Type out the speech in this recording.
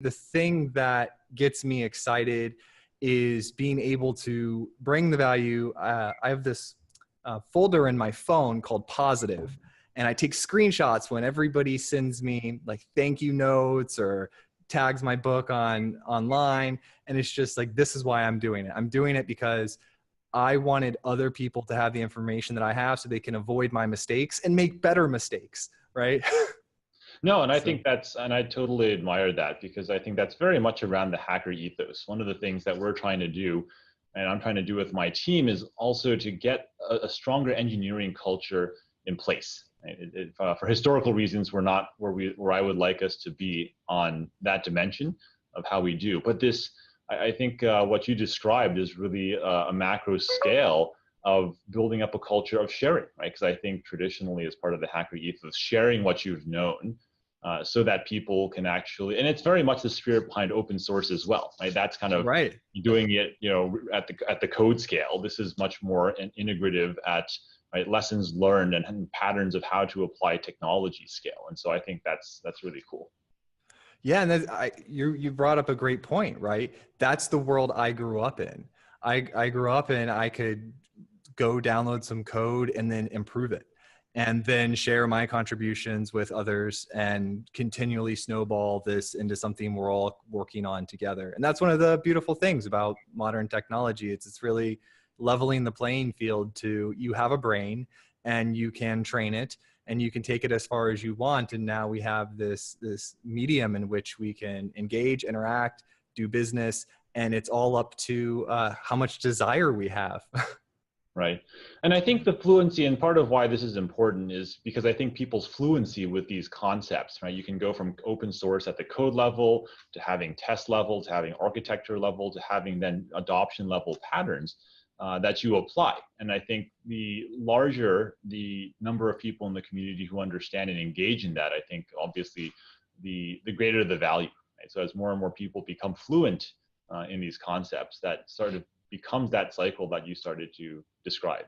the thing that gets me excited is being able to bring the value. I have this folder in my phone called Positive, and I take screenshots when everybody sends me like thank you notes or tags my book online. And it's just like, this is why I'm doing it. I'm doing it because I wanted other people to have the information that I have so they can avoid my mistakes and make better mistakes, right? No, and I So, think and I totally admire that, because I think that's very much around the hacker ethos. One of the things that we're trying to do, and I'm trying to do with my team, is also to get a stronger engineering culture in place. Right? For historical reasons, we're not where I would like us to be on that dimension of how we do. But I think what you described is really a macro scale of building up a culture of sharing, right? Because I think traditionally, as part of the hacker ethos, sharing what you've known, so that people can actually, and it's very much the spirit behind open source as well, right? That's kind of right. doing it, at the code scale. This is much more an integrative at, right, lessons learned and patterns of how to apply technology scale. And so I think that's really cool. Yeah, and you brought up a great point, right? That's the world I grew up in. I grew up in, I could go download some code and then improve it, and then share my contributions with others and continually snowball this into something we're all working on together. And that's one of the beautiful things about modern technology. It's really leveling the playing field to, you have a brain and you can train it and you can take it as far as you want. And now we have this medium in which we can engage, interact, do business, and it's all up to how much desire we have. Right. And I think the fluency, and part of why this is important, is because I think people's fluency with these concepts, right? You can go from open source at the code level to having test level, to having architecture level, to having then adoption level patterns that you apply. And I think the larger the number of people in the community who understand and engage in that, I think obviously the greater the value. Right? So as more and more people become fluent in these concepts, that sort of becomes that cycle that you started to describe.